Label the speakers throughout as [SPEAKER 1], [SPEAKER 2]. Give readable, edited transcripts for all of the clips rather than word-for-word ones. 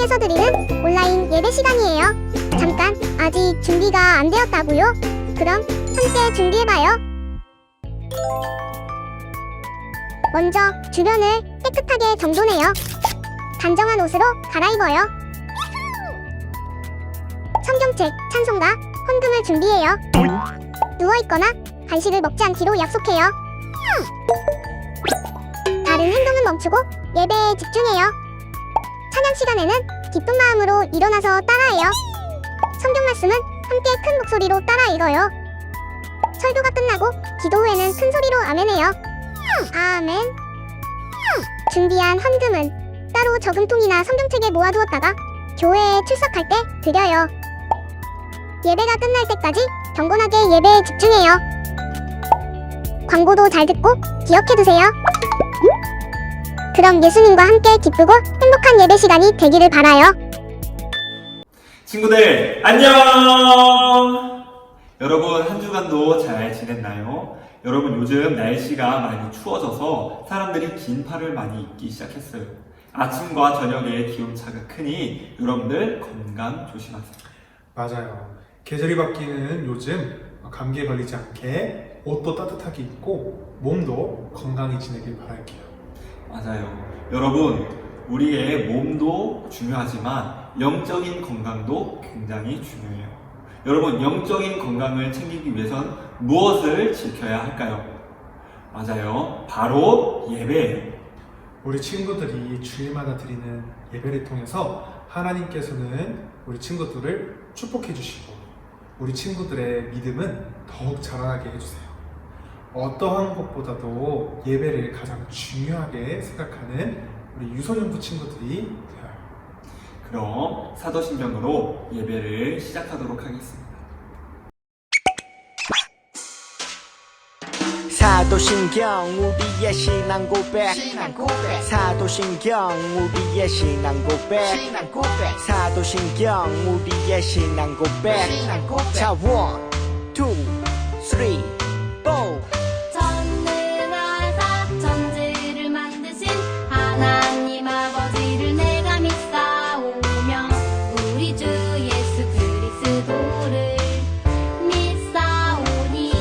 [SPEAKER 1] 통해서 드리는 온라인 예배 시간이에요. 잠깐, 아직 준비가 안 되었다고요? 그럼 함께 준비해봐요. 먼저 주변을 깨끗하게 정돈해요. 단정한 옷으로 갈아입어요. 성경책, 찬송가, 헌금을 준비해요. 누워있거나 간식을 먹지 않기로 약속해요. 다른 행동은 멈추고 예배에 집중해요. 찬양 시간에는 기쁜 마음으로 일어나서 따라해요. 성경 말씀은 함께 큰 목소리로 따라 읽어요. 설교가 끝나고 기도 후에는 큰 소리로 아멘해요. 아멘. 준비한 헌금은 따로 저금통이나 성경책에 모아두었다가 교회에 출석할 때 드려요. 예배가 끝날 때까지 경건하게 예배에 집중해요. 광고도 잘 듣고 기억해두세요. 그럼 예수님과 함께 기쁘고 행복한 예배 시간이 되기를 바라요.
[SPEAKER 2] 친구들 안녕! 여러분 한 주간도 잘 지냈나요? 여러분 요즘 날씨가 많이 추워져서 사람들이 긴 팔을 많이 입기 시작했어요. 아침과 저녁에 기온차가 크니 여러분들 건강 조심하세요.
[SPEAKER 3] 맞아요. 계절이 바뀌는 요즘 감기에 걸리지 않게 옷도 따뜻하게 입고 몸도 건강히 지내길 바랄게요.
[SPEAKER 2] 맞아요. 여러분 우리의 몸도 중요하지만 영적인 건강도 굉장히 중요해요. 여러분 영적인 건강을 챙기기 위해선 무엇을 지켜야 할까요? 맞아요. 바로 예배예요.
[SPEAKER 3] 우리 친구들이 주일마다 드리는 예배를 통해서 하나님께서는 우리 친구들을 축복해 주시고 우리 친구들의 믿음은 더욱 자라나게 해주세요. 어떠한 것보다도 예배를 가장 중요하게 생각하는 우리 유소년부 친구들이 되어요.
[SPEAKER 2] 그럼 사도신경으로 예배를 시작하도록 하겠습니다.
[SPEAKER 4] 사도신경 우리의 신앙 고백 사도신경 우리의 신앙 고백 사도신경 우리의 신앙 고백 자 1, 2, 3, 4
[SPEAKER 5] 전능하사 천지를 만드신 하나님 아버지를 내가 믿사오며 우리 주 예수 그리스도를 믿사오니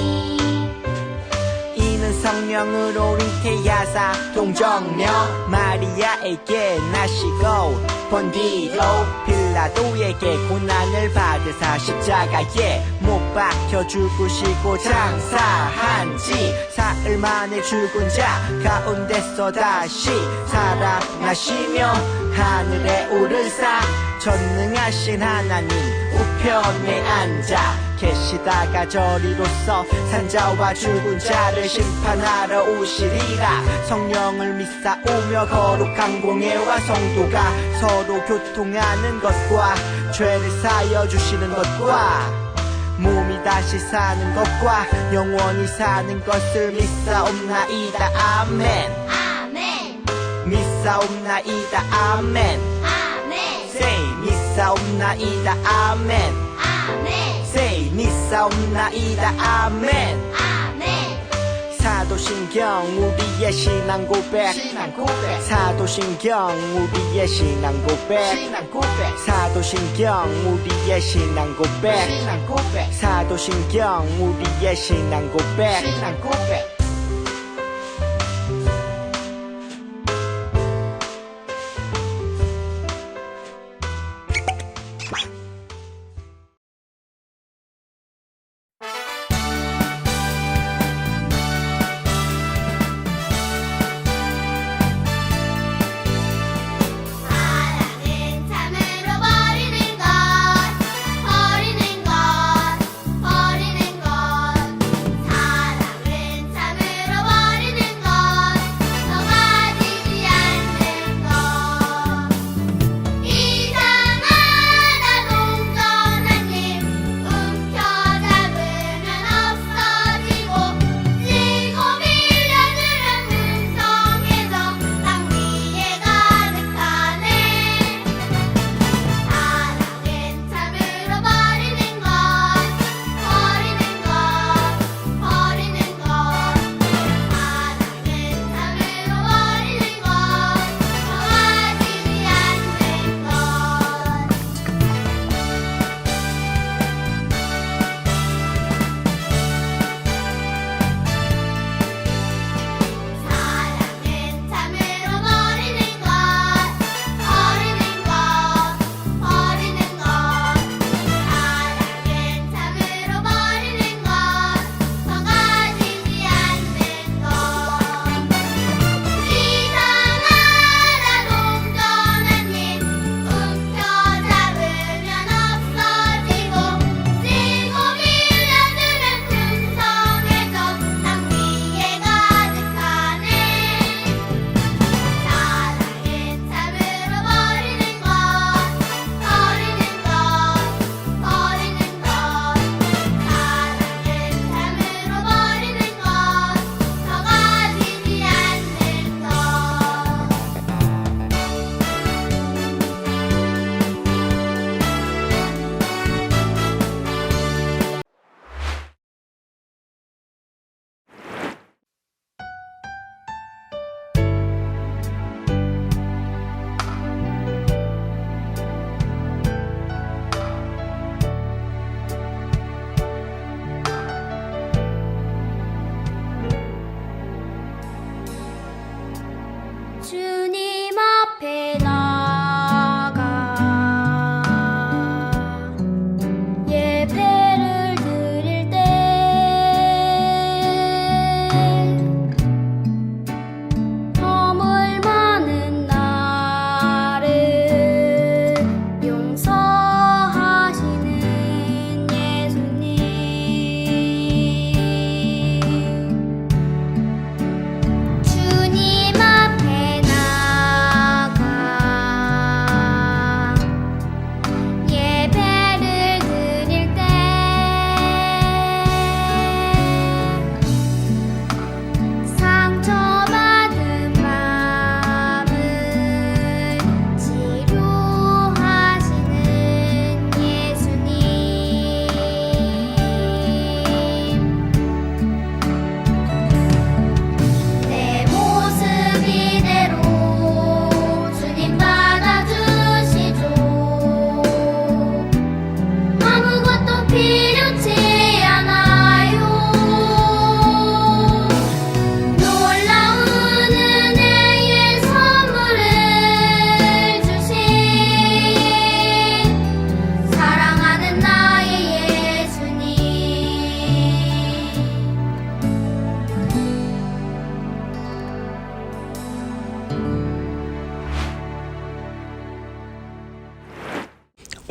[SPEAKER 4] 이는 성령으로 잉태하사 동정녀 마리아에게 나시고 본디로 빌라도에게 고난을 받으사 십자가에 못 박혀 죽으시고 장사한 지 사흘 만에 죽은 자 가운데서 다시 살아나시며 하늘에 오르사 전능하신 하나님 우편에 앉아 계시다가 저리로서 산자와 죽은 자를 심판하러 오시리라. 성령을 믿사오며 거룩한 공예와 성도가 서로 교통하는 것과 죄를 사여 주시는 것과 몸이 다시 사는 것과 영원히 사는 것을 믿사옵나이다. 아멘.
[SPEAKER 5] 아멘
[SPEAKER 4] 믿사옵나이다. 아멘.
[SPEAKER 5] 아멘
[SPEAKER 4] Say 믿사옵나이다. 아멘.
[SPEAKER 5] 아멘
[SPEAKER 4] Say 믿사옵나이다. 아멘.
[SPEAKER 5] 아멘
[SPEAKER 4] 사도신경 우리의 신앙 고백 사도신경 우리의 신앙 고백 사도신경 우리의 신앙 고백 사도신경 우리의 신앙 고백
[SPEAKER 5] 사랑은 참으로 버리는 것 버리는 것 버리는 것 사랑은 참으로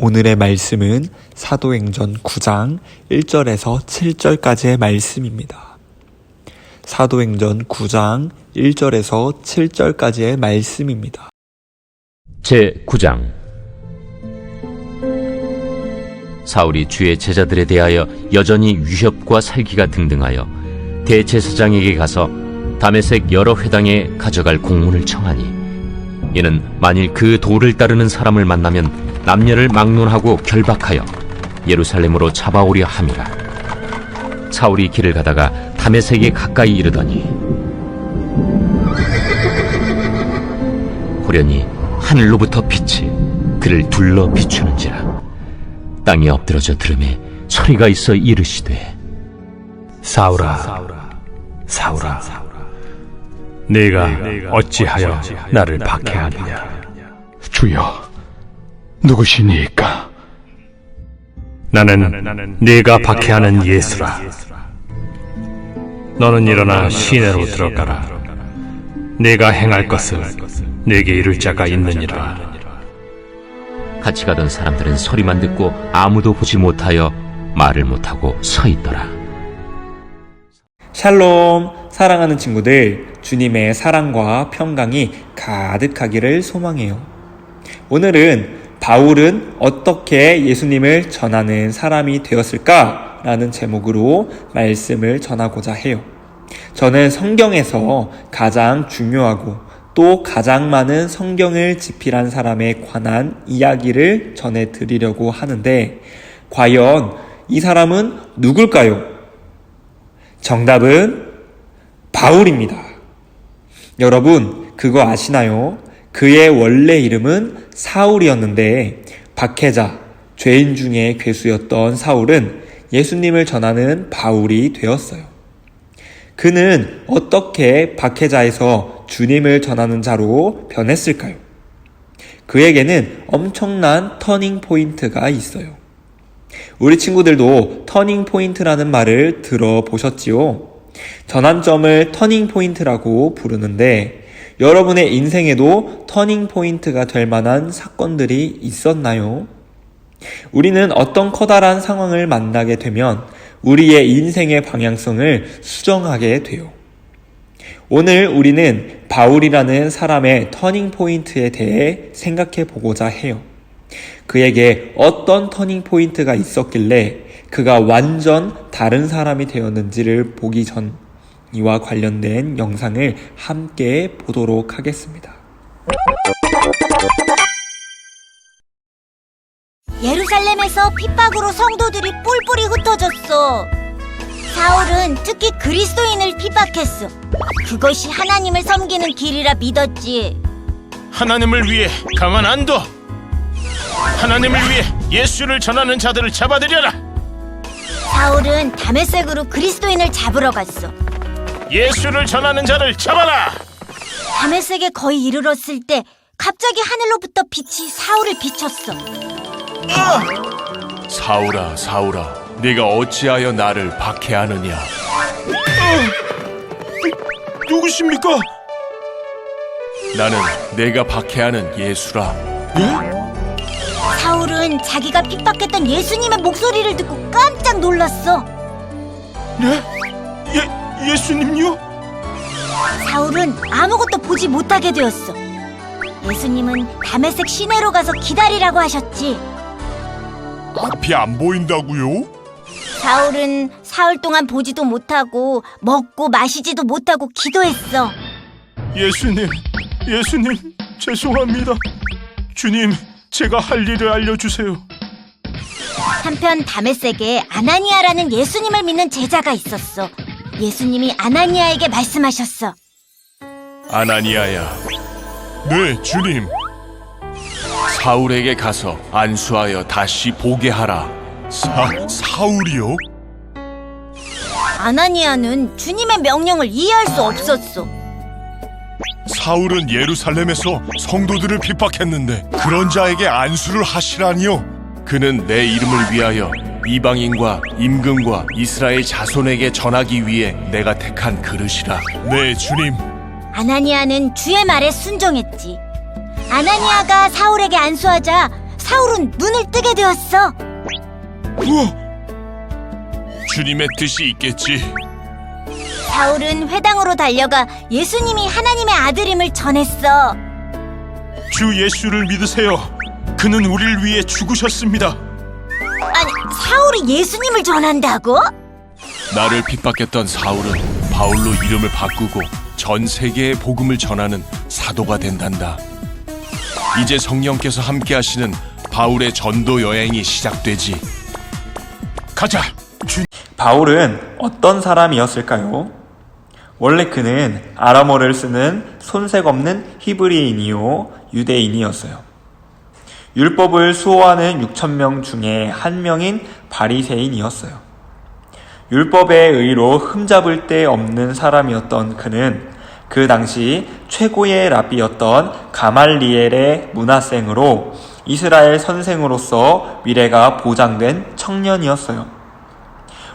[SPEAKER 2] 오늘의 말씀은 사도행전 9장 1절에서 7절까지의 말씀입니다. 사도행전 9장 1절에서 7절까지의 말씀입니다.
[SPEAKER 6] 제9장 사울이 주의 제자들에 대하여 여전히 위협과 살기가 등등하여 대제사장에게 가서 다메섹 여러 회당에 가져갈 공문을 청하니 이는 만일 그 도를 따르는 사람을 만나면 남녀를 막론하고 결박하여 예루살렘으로 잡아오려 함이라. 사울이 길을 가다가 다메섹에 가까이 이르더니 호련히 하늘로부터 빛이 그를 둘러 비추는지라. 땅에 엎드러져 들음에 소리가 있어 이르시되
[SPEAKER 7] 사울아, 사울아, 네가 어찌하여 나를 박해하느냐?
[SPEAKER 8] 주여, 누구시니까?
[SPEAKER 7] 나는 네가 박해하는 예수라. 너는 일어나 시내로 들어가라. 네가 행할 것을 네게 이룰 자가 있느니라.
[SPEAKER 6] 같이 가던 사람들은 소리만 듣고 아무도 보지 못하여 말을 못하고 서 있더라.
[SPEAKER 2] 샬롬, 사랑하는 친구들, 주님의 사랑과 평강이 가득하기를 소망해요. 오늘은 바울은 어떻게 예수님을 전하는 사람이 되었을까? 라는 제목으로 말씀을 전하고자 해요. 저는 성경에서 가장 중요하고 또 가장 많은 성경을 집필한 사람에 관한 이야기를 전해드리려고 하는데 과연 이 사람은 누굴까요? 정답은 바울입니다. 여러분 그거 아시나요? 그의 원래 이름은 사울이었는데 박해자, 죄인 중에 괴수였던 사울은 예수님을 전하는 바울이 되었어요. 그는 어떻게 박해자에서 주님을 전하는 자로 변했을까요? 그에게는 엄청난 터닝 포인트가 있어요. 우리 친구들도 터닝 포인트라는 말을 들어보셨지요? 전환점을 터닝 포인트라고 부르는데 여러분의 인생에도 터닝 포인트가 될 만한 사건들이 있었나요? 우리는 어떤 커다란 상황을 만나게 되면 우리의 인생의 방향성을 수정하게 돼요. 오늘 우리는 바울이라는 사람의 터닝 포인트에 대해 생각해 보고자 해요. 그에게 어떤 터닝 포인트가 있었길래 그가 완전 다른 사람이 되었는지를 보기 전 이와 관련된 영상을 함께 보도록 하겠습니다.
[SPEAKER 9] 예루살렘에서 핍박으로 성도들이 뿔뿔이 흩어졌어. 사울은 특히 그리스도인을 핍박했어. 그것이 하나님을 섬기는 길이라 믿었지.
[SPEAKER 10] 하나님을 위해 가만 안 둬. 하나님을 위해 예수를 전하는 자들을 잡아들여라.
[SPEAKER 9] 사울은 다메섹으로 그리스도인을 잡으러 갔어.
[SPEAKER 10] 예수를 전하는 자를 잡아라.
[SPEAKER 9] 다메섹에 거의 이르렀을 때 갑자기 하늘로부터 빛이 사울을 비췄어.
[SPEAKER 10] 사울아, 사울아, 네가 어찌하여 나를 박해하느냐? 누구십니까? 나는 내가 박해하는 예수라.
[SPEAKER 9] 사울은 자기가 핍박했던 예수님의 목소리를 듣고 깜짝 놀랐어.
[SPEAKER 10] 예수님요?
[SPEAKER 9] 사울은 아무것도 보지 못하게 되었어. 예수님은 다메섹 시내로 가서 기다리라고 하셨지.
[SPEAKER 10] 앞이 안 보인다고요?
[SPEAKER 9] 사울은 사흘 동안 보지도 못하고 먹고 마시지도 못하고 기도했어.
[SPEAKER 10] 예수님, 죄송합니다. 주님, 제가 할 일을 알려주세요.
[SPEAKER 9] 한편 다메섹에 아나니아라는 예수님을 믿는 제자가 있었어. 예수님이 아나니아에게 말씀하셨어.
[SPEAKER 10] 아나니아야. 네, 주님. 사울에게 가서 안수하여 다시 보게 하라. 사울이요?
[SPEAKER 9] 아나니아는 주님의 명령을 이해할 수 없었어.
[SPEAKER 10] 사울은 예루살렘에서 성도들을 핍박했는데 그런 자에게 안수를 하시라니요? 그는 내 이름을 위하여 이방인과 임금과 이스라엘 자손에게 전하기 위해 내가 택한 그릇이라. 네, 주님.
[SPEAKER 9] 아나니아는 주의 말에 순종했지. 아나니아가 사울에게 안수하자 사울은 눈을 뜨게 되었어.
[SPEAKER 10] 주님의 뜻이 있겠지.
[SPEAKER 9] 사울은 회당으로 달려가 예수님이 하나님의 아들임을 전했어.
[SPEAKER 10] 주 예수를 믿으세요. 그는 우리를 위해 죽으셨습니다.
[SPEAKER 9] 아니, 사울이 예수님을 전한다고?
[SPEAKER 10] 나를 핍박했던 사울은 바울로 이름을 바꾸고 전 세계에 복음을 전하는 사도가 된단다. 이제 성령께서 함께 하시는 바울의 전도 여행이 시작되지. 가자.
[SPEAKER 2] 바울은 어떤 사람이었을까요? 원래 그는 아람어를 쓰는 손색 없는 히브리인이요 유대인이었어요. 율법을 수호하는 6,000명 중에 한 명인 바리새인이었어요. 율법의 의로 흠잡을 데 없는 사람이었던 그는 그 당시 최고의 랍비였던 가말리엘의 문하생으로 이스라엘 선생으로서 미래가 보장된 청년이었어요.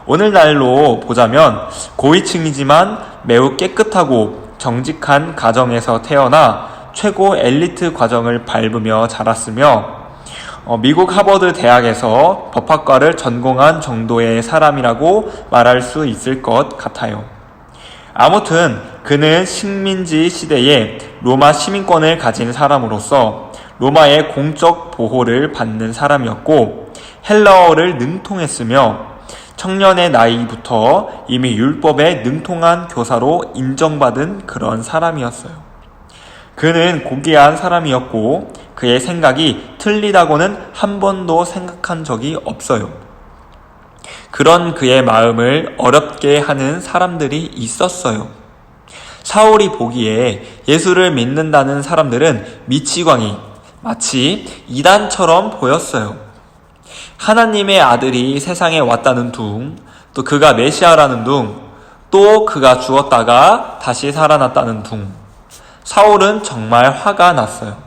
[SPEAKER 2] 오늘날로 보자면 고위층이지만 매우 깨끗하고 정직한 가정에서 태어나 최고 엘리트 과정을 밟으며 자랐으며 미국 하버드 대학에서 법학과를 전공한 정도의 사람이라고 말할 수 있을 것 같아요. 아무튼 그는 식민지 시대에 로마 시민권을 가진 사람으로서 로마의 공적 보호를 받는 사람이었고 헬라어를 능통했으며 청년의 나이부터 이미 율법에 능통한 교사로 인정받은 그런 사람이었어요. 그는 고귀한 사람이었고 그의 생각이 틀리다고는 한 번도 생각한 적이 없어요. 그런 그의 마음을 어렵게 하는 사람들이 있었어요. 사울이 보기에 예수를 믿는다는 사람들은 미치광이 마치 이단처럼 보였어요. 하나님의 아들이 세상에 왔다는 둥, 또 그가 메시아라는 둥, 또 그가 죽었다가 다시 살아났다는 둥. 사울은 정말 화가 났어요.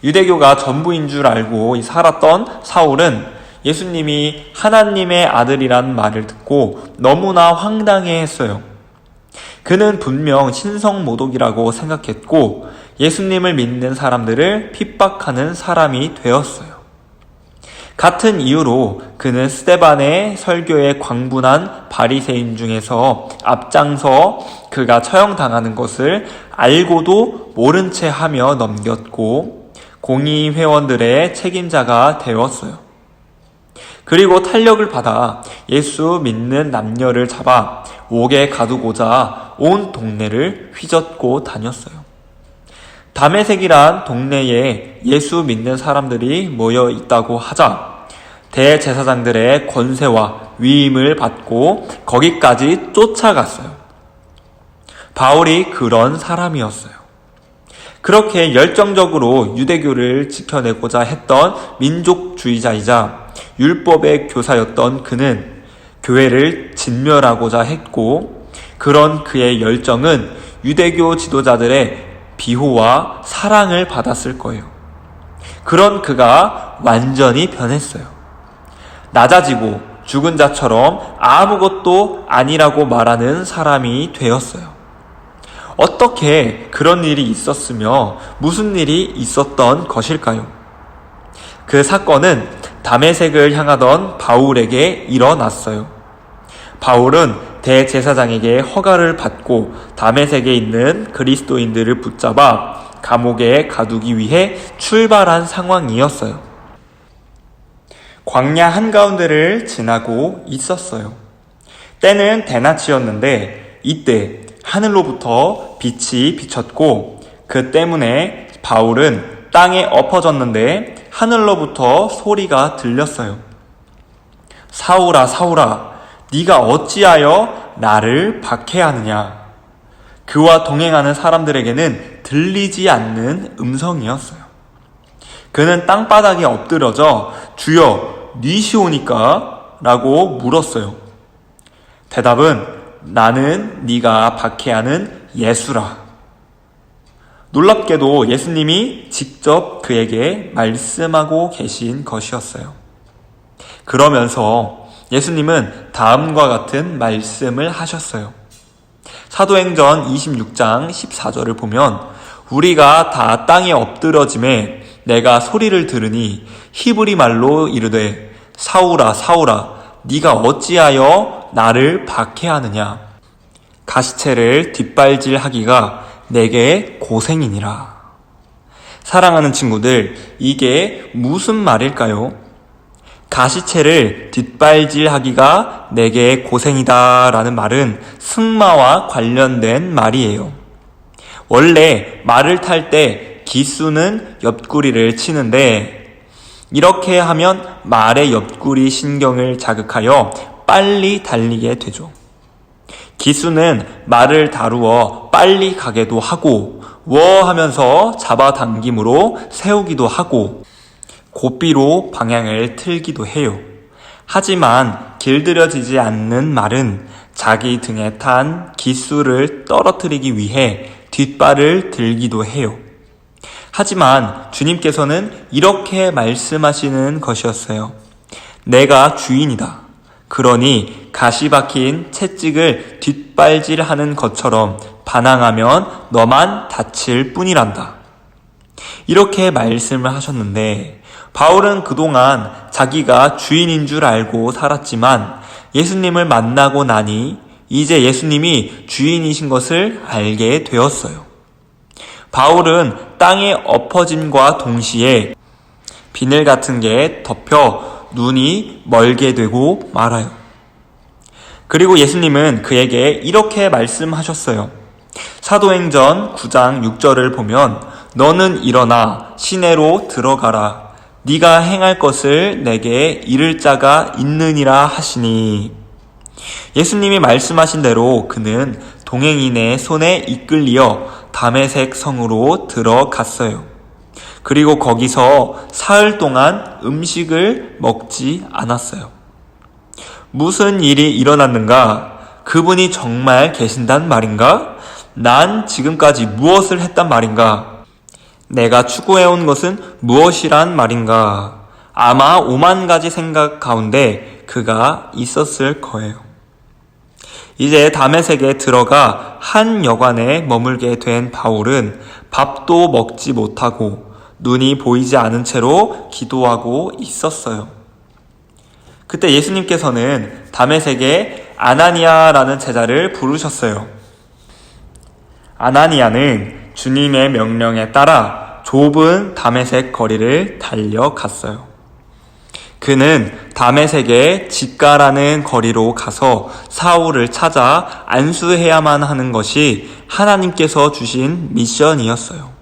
[SPEAKER 2] 유대교가 전부인 줄 알고 살았던 사울은 예수님이 하나님의 아들이란 말을 듣고 너무나 황당해했어요. 그는 분명 신성모독이라고 생각했고 예수님을 믿는 사람들을 핍박하는 사람이 되었어요. 같은 이유로 그는 스데반의 설교에 광분한 바리새인 중에서 앞장서 그가 처형당하는 것을 알고도 모른 채 하며 넘겼고 공의회원들의 책임자가 되었어요. 그리고 탄력을 받아 예수 믿는 남녀를 잡아 옥에 가두고자 온 동네를 휘젓고 다녔어요. 다메섹이란 동네에 예수 믿는 사람들이 모여 있다고 하자 대제사장들의 권세와 위임을 받고 거기까지 쫓아갔어요. 바울이 그런 사람이었어요. 그렇게 열정적으로 유대교를 지켜내고자 했던 민족주의자이자 율법의 교사였던 그는 교회를 진멸하고자 했고 그런 그의 열정은 유대교 지도자들의 비호와 사랑을 받았을 거예요. 그런 그가 완전히 변했어요. 낮아지고 죽은 자처럼 아무것도 아니라고 말하는 사람이 되었어요. 어떻게 그런 일이 있었으며 무슨 일이 있었던 것일까요? 그 사건은 다메섹을 향하던 바울에게 일어났어요. 바울은 대제사장에게 허가를 받고 다메섹에 있는 그리스도인들을 붙잡아 감옥에 가두기 위해 출발한 상황이었어요. 광야 한가운데를 지나고 있었어요. 때는 대낮이었는데 이때 하늘로부터 빛이 비쳤고 그 때문에 바울은 땅에 엎어졌는데 하늘로부터 소리가 들렸어요. 사울아 사울아 네가 어찌하여 나를 박해하느냐. 그와 동행하는 사람들에게는 들리지 않는 음성이었어요. 그는 땅바닥에 엎드려져 주여 니시오니까? 라고 물었어요. 대답은 나는 네가 박해하는 예수라. 놀랍게도 예수님이 직접 그에게 말씀하고 계신 것이었어요. 그러면서 예수님은 다음과 같은 말씀을 하셨어요. 사도행전 26장 14절을 보면 우리가 다 땅에 엎드러짐에 내가 소리를 들으니 히브리 말로 이르되 사울아 사울아 네가 어찌하여 나를 박해하느냐. 가시체를 뒷발질하기가 내게 고생이니라. 사랑하는 친구들, 이게 무슨 말일까요? 가시체를 뒷발질하기가 내게 고생이다 라는 말은 승마와 관련된 말이에요. 원래 말을 탈 때 기수는 옆구리를 치는데 이렇게 하면 말의 옆구리 신경을 자극하여 빨리 달리게 되죠. 기수는 말을 다루어 빨리 가게도 하고 워 하면서 잡아당김으로 세우기도 하고 고삐로 방향을 틀기도 해요. 하지만 길들여지지 않는 말은 자기 등에 탄 기수를 떨어뜨리기 위해 뒷발을 들기도 해요. 하지만 주님께서는 이렇게 말씀하시는 것이었어요. 내가 주인이다. 그러니 가시 박힌 채찍을 뒷발질하는 것처럼 반항하면 너만 다칠 뿐이란다. 이렇게 말씀을 하셨는데 바울은 그동안 자기가 주인인 줄 알고 살았지만 예수님을 만나고 나니 이제 예수님이 주인이신 것을 알게 되었어요. 바울은 땅에 엎어짐과 동시에 비늘 같은 게 덮여 눈이 멀게 되고 말아요. 그리고 예수님은 그에게 이렇게 말씀하셨어요. 사도행전 9장 6절을 보면 너는 일어나 시내로 들어가라. 네가 행할 것을 내게 이를 자가 있느니라 하시니. 예수님이 말씀하신 대로 그는 동행인의 손에 이끌리어 다메섹 성으로 들어갔어요. 그리고 거기서 사흘 동안 음식을 먹지 않았어요. 무슨 일이 일어났는가? 그분이 정말 계신단 말인가? 난 지금까지 무엇을 했단 말인가? 내가 추구해온 것은 무엇이란 말인가? 아마 5만 가지 생각 가운데 그가 있었을 거예요. 이제 다메섹에 들어가 한 여관에 머물게 된 바울은 밥도 먹지 못하고 눈이 보이지 않은 채로 기도하고 있었어요. 그때 예수님께서는 다메섹에 아나니아라는 제자를 부르셨어요. 아나니아는 주님의 명령에 따라 좁은 다메섹 거리를 달려갔어요. 그는 다메섹의 집가라는 거리로 가서 사울을 찾아 안수해야만 하는 것이 하나님께서 주신 미션이었어요.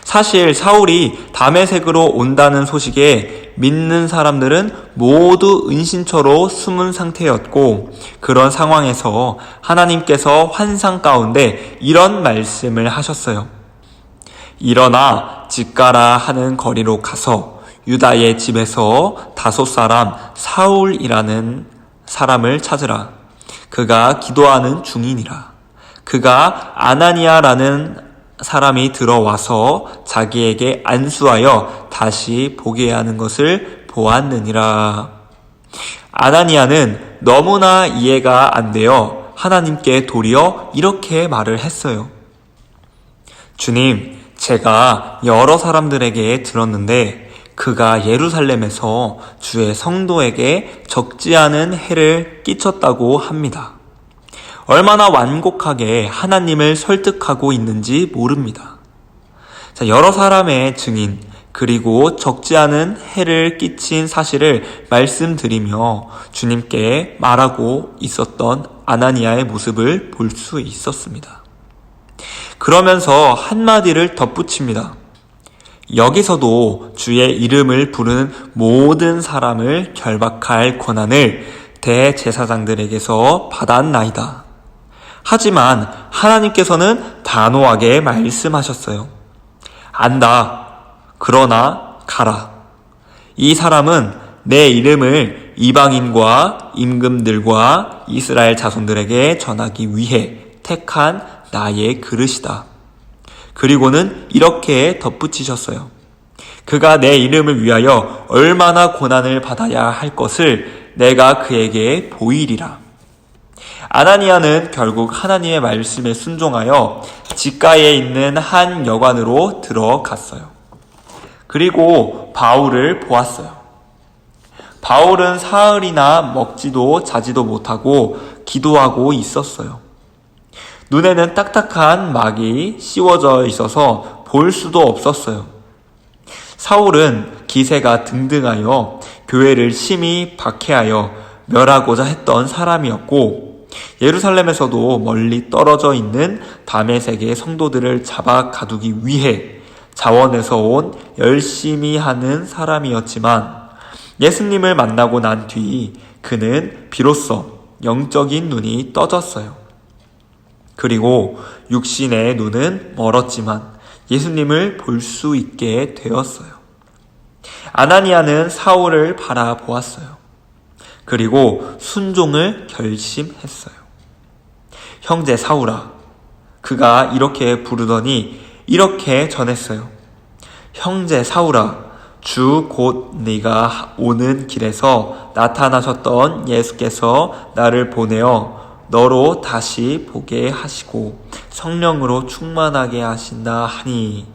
[SPEAKER 2] 사실 사울이 다메섹으로 온다는 소식에 믿는 사람들은 모두 은신처로 숨은 상태였고, 그런 상황에서 하나님께서 환상 가운데 이런 말씀을 하셨어요. 일어나 집가라 하는 거리로 가서 유다의 집에서 5 사람 사울이라는 사람을 찾으라. 그가 기도하는 중이니라. 그가 아나니아라는 사람이 들어와서 자기에게 안수하여 다시 보게 하는 것을 보았느니라. 아나니아는 너무나 이해가 안 되어 하나님께 도리어 이렇게 말을 했어요. 주님, 제가 여러 사람들에게 들었는데 그가 예루살렘에서 주의 성도에게 적지 않은 해를 끼쳤다고 합니다. 얼마나 완곡하게 하나님을 설득하고 있는지 모릅니다. 자, 여러 사람의 증인 그리고 적지 않은 해를 끼친 사실을 말씀드리며 주님께 말하고 있었던 아나니아의 모습을 볼 수 있었습니다. 그러면서 한마디를 덧붙입니다. 여기서도 주의 이름을 부르는 모든 사람을 결박할 권한을 대제사장들에게서 받았나이다. 하지만 하나님께서는 단호하게 말씀하셨어요. 안다. 그러나 가라. 이 사람은 내 이름을 이방인과 임금들과 이스라엘 자손들에게 전하기 위해 택한 나의 그릇이다. 그리고는 이렇게 덧붙이셨어요. 그가 내 이름을 위하여 얼마나 고난을 받아야 할 것을 내가 그에게 보이리라. 아나니아는 결국 하나님의 말씀에 순종하여 집가에 있는 한 여관으로 들어갔어요. 그리고 바울을 보았어요. 바울은 사흘이나 먹지도 자지도 못하고 기도하고 있었어요. 눈에는 딱딱한 막이 씌워져 있어서 볼 수도 없었어요. 사울은 기세가 등등하여 교회를 심히 박해하여 멸하고자 했던 사람이었고, 예루살렘에서도 멀리 떨어져 있는 다메섹의 성도들을 잡아 가두기 위해 자원해서 온 열심히 하는 사람이었지만, 예수님을 만나고 난 뒤 그는 비로소 영적인 눈이 떠졌어요. 그리고 육신의 눈은 멀었지만 예수님을 볼 수 있게 되었어요. 아나니아는 사울을 바라보았어요. 그리고 순종을 결심했어요. 형제 사울아, 그가 이렇게 부르더니 이렇게 전했어요. 형제 사울아, 주 곧 네가 오는 길에서 나타나셨던 예수께서 나를 보내어 너로 다시 보게 하시고 성령으로 충만하게 하신다 하니.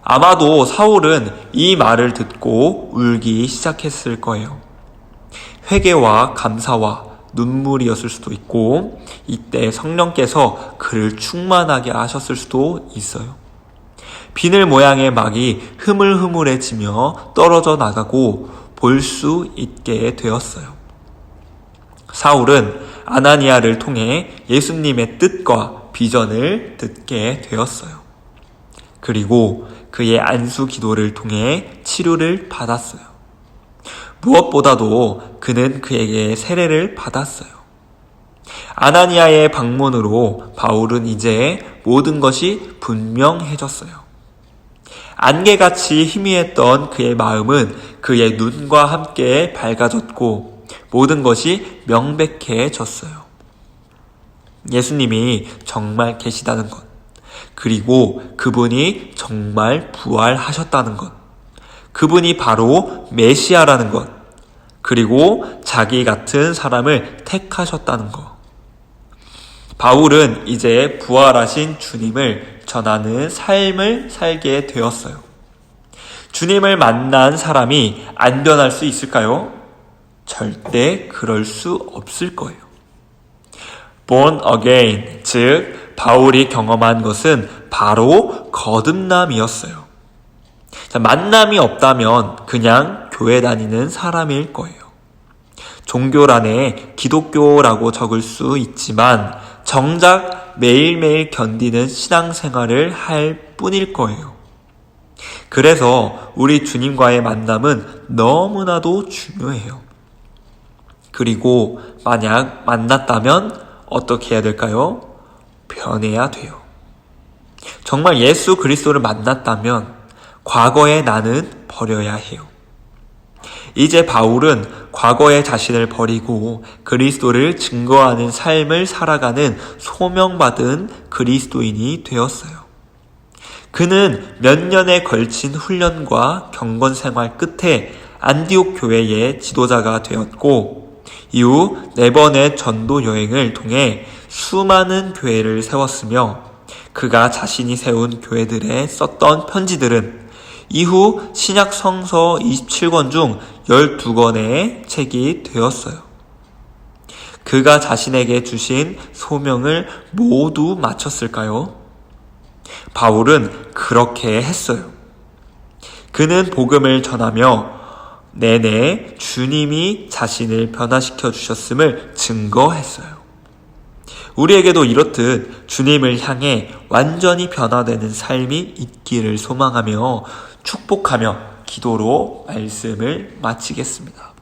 [SPEAKER 2] 아마도 사울은 이 말을 듣고 울기 시작했을 거예요. 회개와 감사와 눈물이었을 수도 있고, 이때 성령께서 그를 충만하게 하셨을 수도 있어요. 비늘 모양의 막이 흐물흐물해지며 떨어져 나가고 볼 수 있게 되었어요. 사울은 아나니아를 통해 예수님의 뜻과 비전을 듣게 되었어요. 그리고 그의 안수 기도를 통해 치료를 받았어요. 무엇보다도 그는 그에게 세례를 받았어요. 아나니아의 방문으로 바울은 이제 모든 것이 분명해졌어요. 안개같이 희미했던 그의 마음은 그의 눈과 함께 밝아졌고 모든 것이 명백해졌어요. 예수님이 정말 계시다는 것, 그리고 그분이 정말 부활하셨다는 것, 그분이 바로 메시아라는 것, 그리고 자기 같은 사람을 택하셨다는 것. 바울은 이제 부활하신 주님을 전하는 삶을 살게 되었어요. 주님을 만난 사람이 안 변할 수 있을까요? 절대 그럴 수 없을 거예요. Born again, 즉 바울이 경험한 것은 바로 거듭남이었어요. 만남이 없다면 그냥 교회 다니는 사람일 거예요. 종교란에 기독교라고 적을 수 있지만 정작 매일매일 견디는 신앙생활을 할 뿐일 거예요. 그래서 우리 주님과의 만남은 너무나도 중요해요. 그리고 만약 만났다면 어떻게 해야 될까요? 변해야 돼요. 정말 예수 그리스도를 만났다면 과거의 나는 버려야 해요. 이제 바울은 과거의 자신을 버리고 그리스도를 증거하는 삶을 살아가는 소명받은 그리스도인이 되었어요. 그는 몇 년에 걸친 훈련과 경건 생활 끝에 안디옥 교회의 지도자가 되었고, 이후 4번의 전도 여행을 통해 수많은 교회를 세웠으며, 그가 자신이 세운 교회들에 썼던 편지들은 이후 신약 성서 27권 중 12권의 책이 되었어요. 그가 자신에게 주신 소명을 모두 마쳤을까요? 바울은 그렇게 했어요. 그는 복음을 전하며 내내 주님이 자신을 변화시켜 주셨음을 증거했어요. 우리에게도 이렇듯 주님을 향해 완전히 변화되는 삶이 있기를 소망하며 축복하며 기도로 말씀을 마치겠습니다.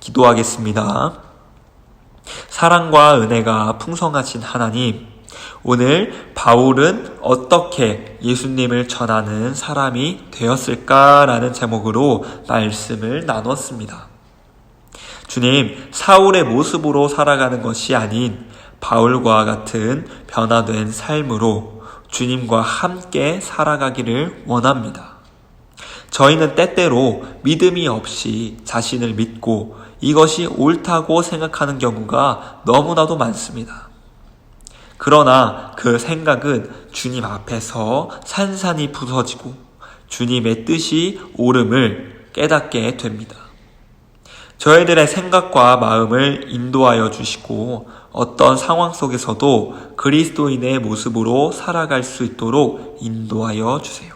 [SPEAKER 2] 기도하겠습니다. 사랑과 은혜가 풍성하신 하나님, 오늘 바울은 어떻게 예수님을 전하는 사람이 되었을까라는 제목으로 말씀을 나눴습니다. 주님, 사울의 모습으로 살아가는 것이 아닌 바울과 같은 변화된 삶으로 주님과 함께 살아가기를 원합니다. 저희는 때때로 믿음이 없이 자신을 믿고 이것이 옳다고 생각하는 경우가 너무나도 많습니다. 그러나 그 생각은 주님 앞에서 산산이 부서지고 주님의 뜻이 옳음을 깨닫게 됩니다. 저희들의 생각과 마음을 인도하여 주시고 어떤 상황 속에서도 그리스도인의 모습으로 살아갈 수 있도록 인도하여 주세요.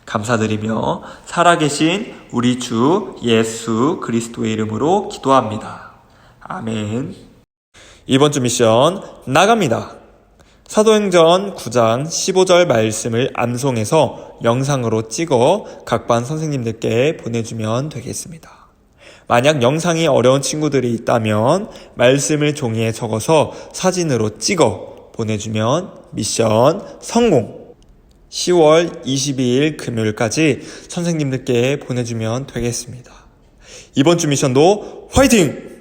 [SPEAKER 2] 감사드리며 살아계신 우리 주 예수 그리스도의 이름으로 기도합니다. 아멘. 이번 주 미션 나갑니다. 사도행전 9장 15절 말씀을 암송해서 영상으로 찍어 각 반 선생님들께 보내주면 되겠습니다. 만약 영상이 어려운 친구들이 있다면 말씀을 종이에 적어서 사진으로 찍어 보내주면 미션 성공! 10월 22일 금요일까지 선생님들께 보내주면 되겠습니다. 이번 주 미션도 화이팅!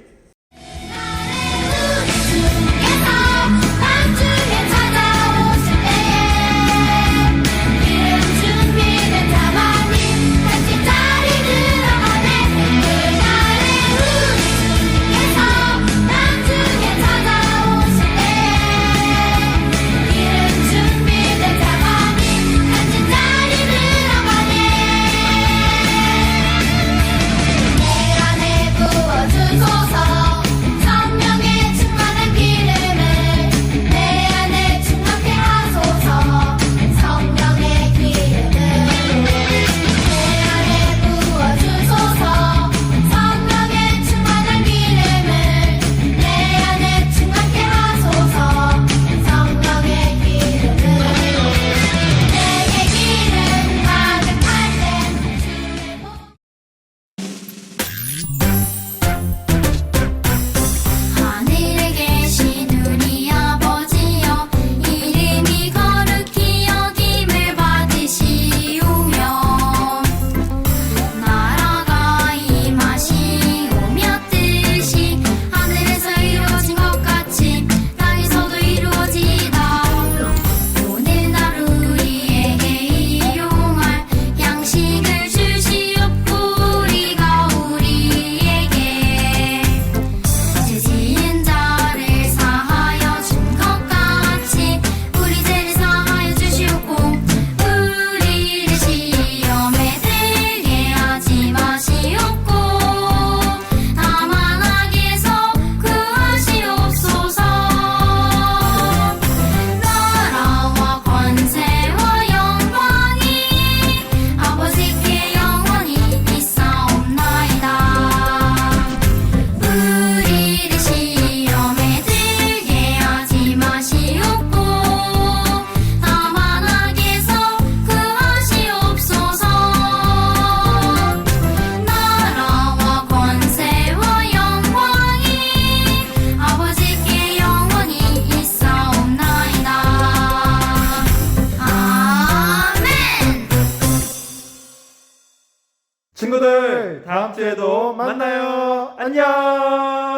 [SPEAKER 3] 친구들, 다음 주에도 만나요. 안녕!